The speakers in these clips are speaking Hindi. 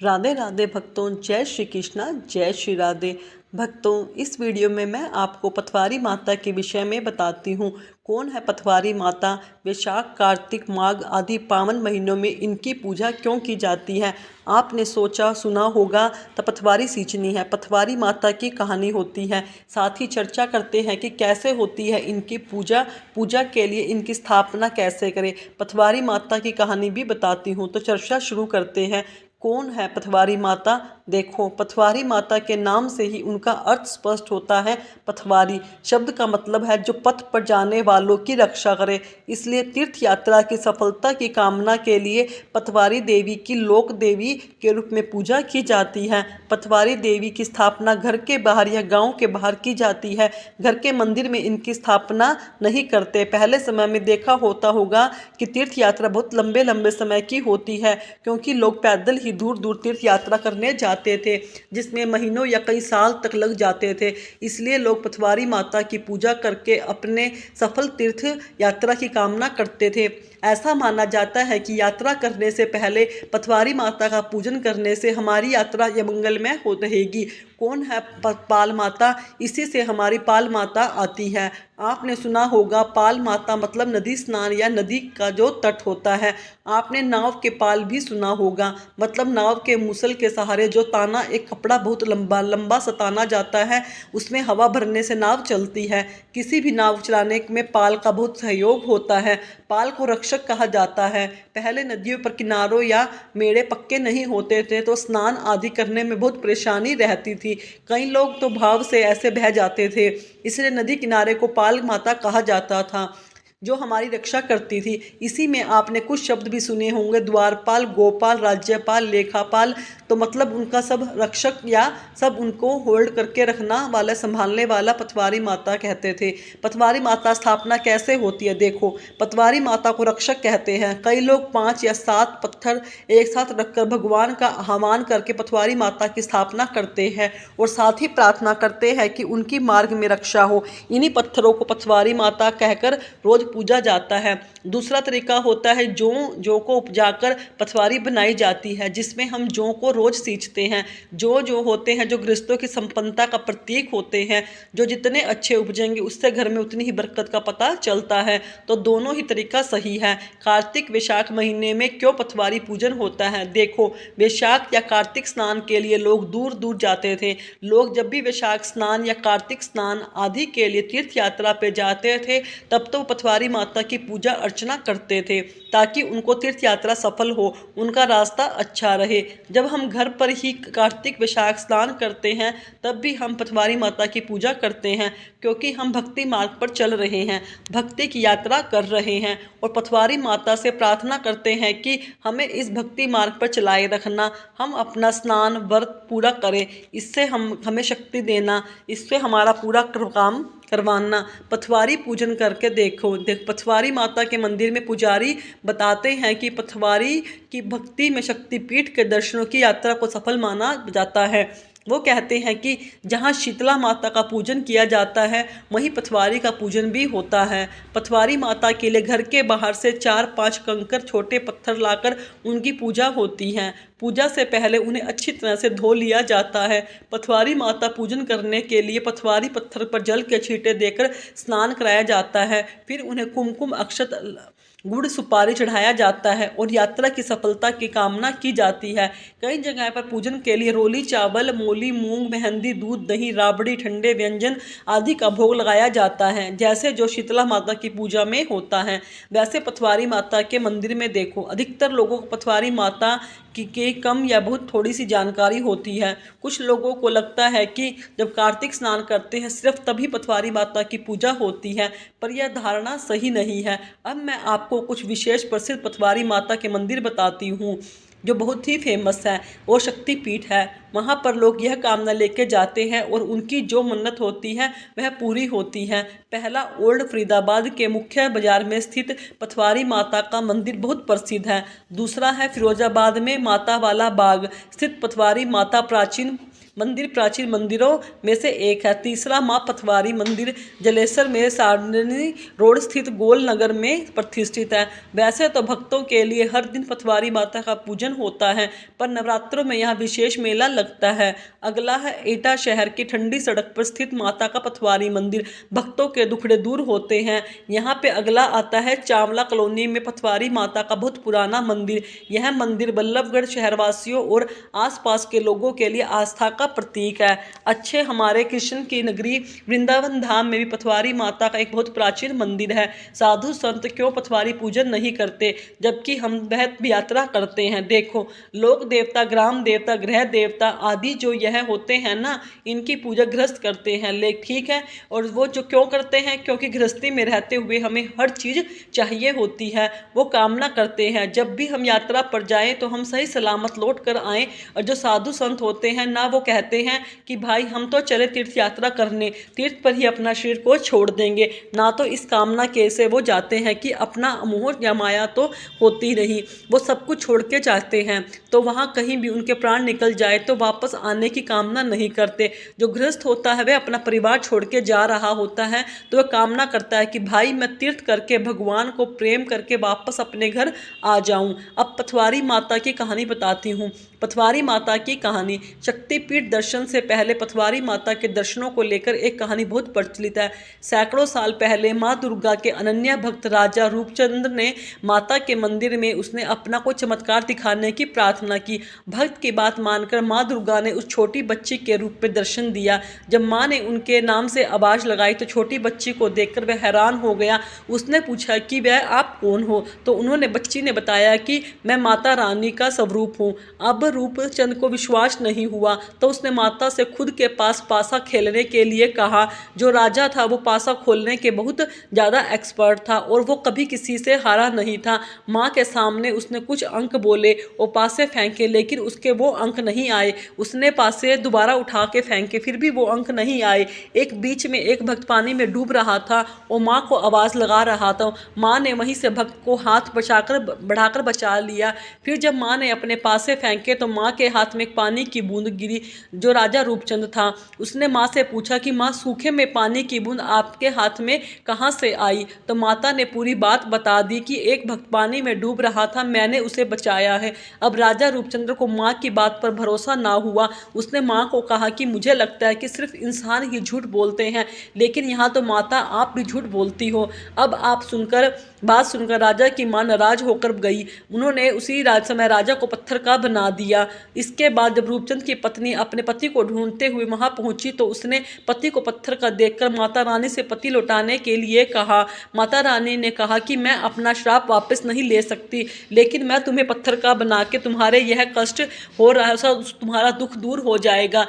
राधे राधे भक्तों, जय श्री कृष्णा, जय श्री राधे भक्तों। इस वीडियो में मैं आपको पथवारी माता के विषय में बताती हूँ। कौन है पथवारी माता? वैशाख, कार्तिक, माघ आदि पावन महीनों में इनकी पूजा क्यों की जाती है? आपने सोचा सुना होगा तो पथवारी सींचनी है। पथवारी माता की कहानी होती है, साथ ही चर्चा करते हैं कि कैसे होती है इनकी पूजा के लिए इनकी स्थापना कैसे करें। पथवारी माता की कहानी भी बताती हूँ, तो चर्चा शुरू करते हैं। कौन है पथवारी माता? देखो, पथवारी माता के नाम से ही उनका अर्थ स्पष्ट होता है। पथवारी शब्द का मतलब है जो पथ पर जाने वालों की रक्षा करे। इसलिए तीर्थ यात्रा की सफलता की कामना के लिए पथवारी देवी की लोक देवी के रूप में पूजा की जाती है। पथवारी देवी की स्थापना घर के बाहर या गांव के बाहर की जाती है। घर के मंदिर में इनकी स्थापना नहीं करते। पहले समय में देखा होता होगा कि तीर्थ यात्रा बहुत लंबे लंबे समय की होती है, क्योंकि लोग पैदल ही दूर दूर तीर्थ यात्रा करने जाते थे, जिसमें महीनों या कई साल तक लग जाते थे। इसलिए लोग पथवारी माता की पूजा करके अपने सफल तीर्थ यात्रा की कामना करते थे। ऐसा माना जाता है कि यात्रा करने से पहले पथवारी माता का पूजन करने से हमारी यात्रा या मंगलमय हो रहेगी। कौन है पाल माता? इसी से हमारी पाल माता आती है। आपने सुना होगा पाल माता मतलब नदी स्नान या नदी का जो तट होता है। आपने नाव के पाल भी सुना होगा, मतलब नाव के मूसल के सहारे जो ताना, एक कपड़ा बहुत लंबा लंबा सा ताना जाता है, उसमें हवा भरने से नाव चलती है। किसी भी नाव चलाने में पाल का बहुत सहयोग होता है। पाल को रक्षक कहा जाता है। पहले नदियों पर किनारों या मेड़े पक्के नहीं होते थे, तो स्नान आदि करने में बहुत परेशानी रहती थी। कई लोग तो भाव से ऐसे बह जाते थे, इसलिए नदी किनारे को पाल माता कहा जाता था, जो हमारी रक्षा करती थी। इसी में आपने कुछ शब्द भी सुने होंगे, द्वारपाल, गोपाल, राज्यपाल, लेखापाल। तो मतलब उनका सब रक्षक या सब उनको होल्ड करके रखना वाला, संभालने वाला पथवारी माता कहते थे। पथवारी माता स्थापना कैसे होती है? देखो, पथवारी माता को रक्षक कहते हैं। कई लोग 5 या 7 पत्थर एक साथ रखकर भगवान का आह्वान करके पथवारी माता की स्थापना करते हैं और साथ ही प्रार्थना करते हैं कि उनकी मार्ग में रक्षा हो। इन्हीं पत्थरों को पथवारी माता कहकर रोज पूजा जाता है। दूसरा तरीका होता है जौ को उपजाकर पथवारी बनाई जाती है, जिसमें हम जौ को रोज सींचते हैं। जो होते हैं जो गृहस्थों की संपन्नता का प्रतीक होते हैं। जो जितने अच्छे उपजेंगे उससे घर में उतनी ही बरकत का पता चलता है। तो दोनों ही तरीका सही है। कार्तिक वैशाख महीने में क्यों पथवारी पूजन होता है? देखो, वैशाख या कार्तिक स्नान के लिए लोग दूर दूर जाते थे। लोग जब भी वैशाख स्नान या कार्तिक स्नान आदि के लिए तीर्थ यात्रा पे जाते थे, तब तो पथवारी माता की पूजा अर्चना करते थे, ताकि उनको तीर्थ यात्रा सफल हो, उनका रास्ता अच्छा रहे। जब हम घर पर ही कार्तिक वैशाख स्नान करते हैं, तब भी हम पथवारी माता की पूजा करते हैं, क्योंकि हम भक्ति मार्ग पर चल रहे हैं, भक्ति की यात्रा कर रहे हैं और पथवारी माता से प्रार्थना करते हैं कि हमें इस भक्ति मार्ग पर चलाए रखना, हम अपना स्नान व्रत पूरा करें, इससे हमें शक्ति देना, इससे हमारा पूरा काम करवाना। पथवारी पूजन करके देखो। पथवारी माता के मंदिर में पुजारी बताते हैं कि पथवारी की भक्ति में शक्तिपीठ के दर्शनों की यात्रा को सफल माना जाता है। वो कहते हैं कि जहाँ शीतला माता का पूजन किया जाता है, वहीं पथवारी का पूजन भी होता है। पथवारी माता के लिए घर के बाहर से 4-5 कंकड़ छोटे पत्थर लाकर उनकी पूजा होती है। पूजा से पहले उन्हें अच्छी तरह से धो लिया जाता है। पथवारी माता पूजन करने के लिए पथवारी पत्थर पर जल के छींटे देकर स्नान कराया जाता है। फिर उन्हें कुमकुम, अक्षत, गुड़, सुपारी चढ़ाया जाता है और यात्रा की सफलता की कामना की जाती है। कई जगह पर पूजन के लिए रोली, चावल, मूली, मूंग, मेहंदी, दूध, दही, राबड़ी, ठंडे व्यंजन आदि का भोग लगाया जाता है, जैसे जो शीतला माता की पूजा में होता है। वैसे पथवारी माता के मंदिर में देखो, अधिकतर लोगों को पथवारी माता की कम या बहुत थोड़ी सी जानकारी होती है। कुछ लोगों को लगता है कि जब कार्तिक स्नान करते हैं सिर्फ तभी पथवारी माता की पूजा होती है, पर यह धारणा सही नहीं है। अब मैं आपको कुछ विशेष प्रसिद्ध पथवारी माता के मंदिर बताती हूँ, जो बहुत ही फेमस है और शक्तिपीठ है। वहाँ पर लोग यह कामना लेके जाते हैं और उनकी जो मन्नत होती है वह पूरी होती है। पहला, ओल्ड फरीदाबाद के मुख्य बाजार में स्थित पथवारी माता का मंदिर बहुत प्रसिद्ध है। दूसरा है फिरोजाबाद में माता वाला बाग स्थित पथवारी माता, प्राचीन मंदिर प्राचीन मंदिरों में से एक है। तीसरा माँ पथवारी मंदिर जलेसर में सारणी रोड स्थित गोल नगर में प्रतिष्ठित है। वैसे तो भक्तों के लिए हर दिन पथवारी माता का पूजन होता है, पर नवरात्रों में यहाँ विशेष मेला लगता है। अगला है एटा शहर की ठंडी सड़क पर स्थित माता का पथवारी मंदिर। भक्तों के दुखड़े दूर होते हैं। यहाँ पे अगला आता है चावला कॉलोनी में पथवारी माता का बहुत पुराना मंदिर। यह मंदिर बल्लभगढ़ शहरवासियों और आसपास के लोगों के लिए आस्था का प्रतीक है। अच्छे हमारे कृष्ण की नगरी वृंदावन धाम में भी पथवारी माता का एक बहुत प्राचीन मंदिर है। साधु संत क्यों पथवारी पूजन नहीं करते जबकि हम वह यात्रा करते हैं? देखो, लोक देवता, ग्राम देवता, ग्रह देवता आदि जो यह होते हैं ना, इनकी पूजा गृहस्थ करते हैं। लेकिन ठीक है, और वो जो क्यों करते हैं? क्योंकि गृहस्थी में रहते हुए हमें हर चीज़ चाहिए होती है। वो कामना करते हैं जब भी हम यात्रा पर जाएं तो हम सही सलामत लौट कर आएँ। और जो साधु संत होते हैं ना, वो कहते हैं कि भाई हम तो चले तीर्थ यात्रा करने, तीर्थ पर ही अपना शरीर को छोड़ देंगे ना। तो इस कामना के से वो जाते हैं कि अपना मोह या माया तो होती नहीं, वो सब कुछ छोड़ के जाते हैं। तो वहाँ कहीं भी उनके प्राण निकल जाए तो वापस आने की कामना नहीं करते। जो गृहस्थ होता है वह अपना परिवार छोड़ के जा रहा होता है तो वह कामना करता है कि भाई मैं तीर्थ करके भगवान को प्रेम करके वापस अपने घर आ जाऊं। अब पथवारी माता की कहानी बताती हूँ। पथवारी माता की कहानी। शक्तिपीठ दर्शन से पहले पथवारी माता के दर्शनों को लेकर एक कहानी बहुत प्रचलित है। सैकड़ों साल पहले माँ दुर्गा के अनन्य भक्त राजा रूपचंद्र ने माता के मंदिर में उसने अपना कोई चमत्कार दिखाने की प्रार्थना की। भक्त की बात मानकर माँ दुर्गा ने उस छोटी बच्ची के रूप में दर्शन दिया। जब माँ ने उनके नाम से आवाज़ लगाई तो छोटी बच्ची को देखकर वह हैरान हो गया। उसने पूछा कि वह आप कौन हो? तो उन्होंने बच्ची ने बताया कि मैं माता रानी का स्वरूप हूँ। अब रूपचंद को विश्वास नहीं हुआ तो उसने माता से खुद के पास पासा खेलने के लिए कहा। जो राजा था वो पासा खोलने के बहुत ज़्यादा एक्सपर्ट था और वो कभी किसी से हारा नहीं था। माँ के सामने उसने कुछ अंक बोले और पासे फेंके, लेकिन उसके वो अंक नहीं आए। उसने पासे दोबारा उठा के फेंके, फिर भी वो अंक नहीं आए। एक बीच में एक भक्त पानी में डूब रहा था और माँ को आवाज़ लगा रहा था। माँ ने वहीं से भक्त को हाथ बढ़ाकर बचा लिया। फिर जब माँ ने अपने पासे फेंके तो माँ के हाथ में एक पानी की बूंद गिरी। जो राजा रूपचंद था उसने माँ से पूछा कि माँ, सूखे में पानी की बूंद आपके हाथ में कहाँ से आई? तो माता ने पूरी बात बता दी कि एक भक्त पानी में डूब रहा था, मैंने उसे बचाया है। अब राजा रूपचंद्र को माँ की बात पर भरोसा ना हुआ। उसने माँ को कहा कि मुझे लगता है कि सिर्फ इंसान ही झूठ बोलते हैं, लेकिन यहाँ तो माता आप भी झूठ बोलती हो। अब बात सुनकर राजा की माँ नाराज होकर गई। उन्होंने उसी समय राजा को पत्थर का बना दिया। इसके बाद जब रूपचंद की पत्नी अपने पति को ढूंढते हुए वहां पहुंची तो उसने पति को पत्थर का देखकर माता रानी से पति लौटाने के लिए कहा। माता रानी ने कहा कि मैं अपना श्राप वापस नहीं ले सकती, लेकिन मैं तुम्हें पत्थर का बना के तुम्हारे यह कष्ट हो रहा है तुम्हारा दुख दूर हो जाएगा।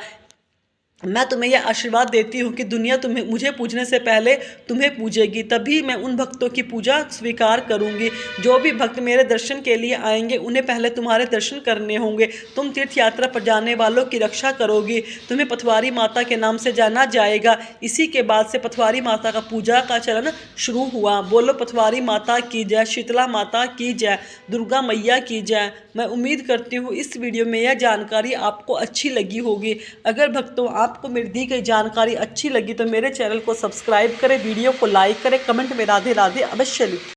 मैं तुम्हें यह आशीर्वाद देती हूँ कि दुनिया तुम्हें मुझे पूजने से पहले तुम्हें पूजेगी, तभी मैं उन भक्तों की पूजा स्वीकार करूँगी। जो भी भक्त मेरे दर्शन के लिए आएंगे उन्हें पहले तुम्हारे दर्शन करने होंगे। तुम तीर्थ यात्रा पर जाने वालों की रक्षा करोगी। तुम्हें पथवारी माता के नाम से जाना जाएगा। इसी के बाद से पथवारी माता का पूजा का चलन शुरू हुआ। बोलो पथवारी माता की जय, शीतला माता की जय, दुर्गा मैया की जय। मैं उम्मीद करती हूँ इस वीडियो में यह जानकारी आपको अच्छी लगी होगी। अगर भक्तों आपको मेरी दी गई जानकारी अच्छी लगी तो मेरे चैनल को सब्सक्राइब करें, वीडियो को लाइक करें, कमेंट में राधे राधे अवश्य लिखें।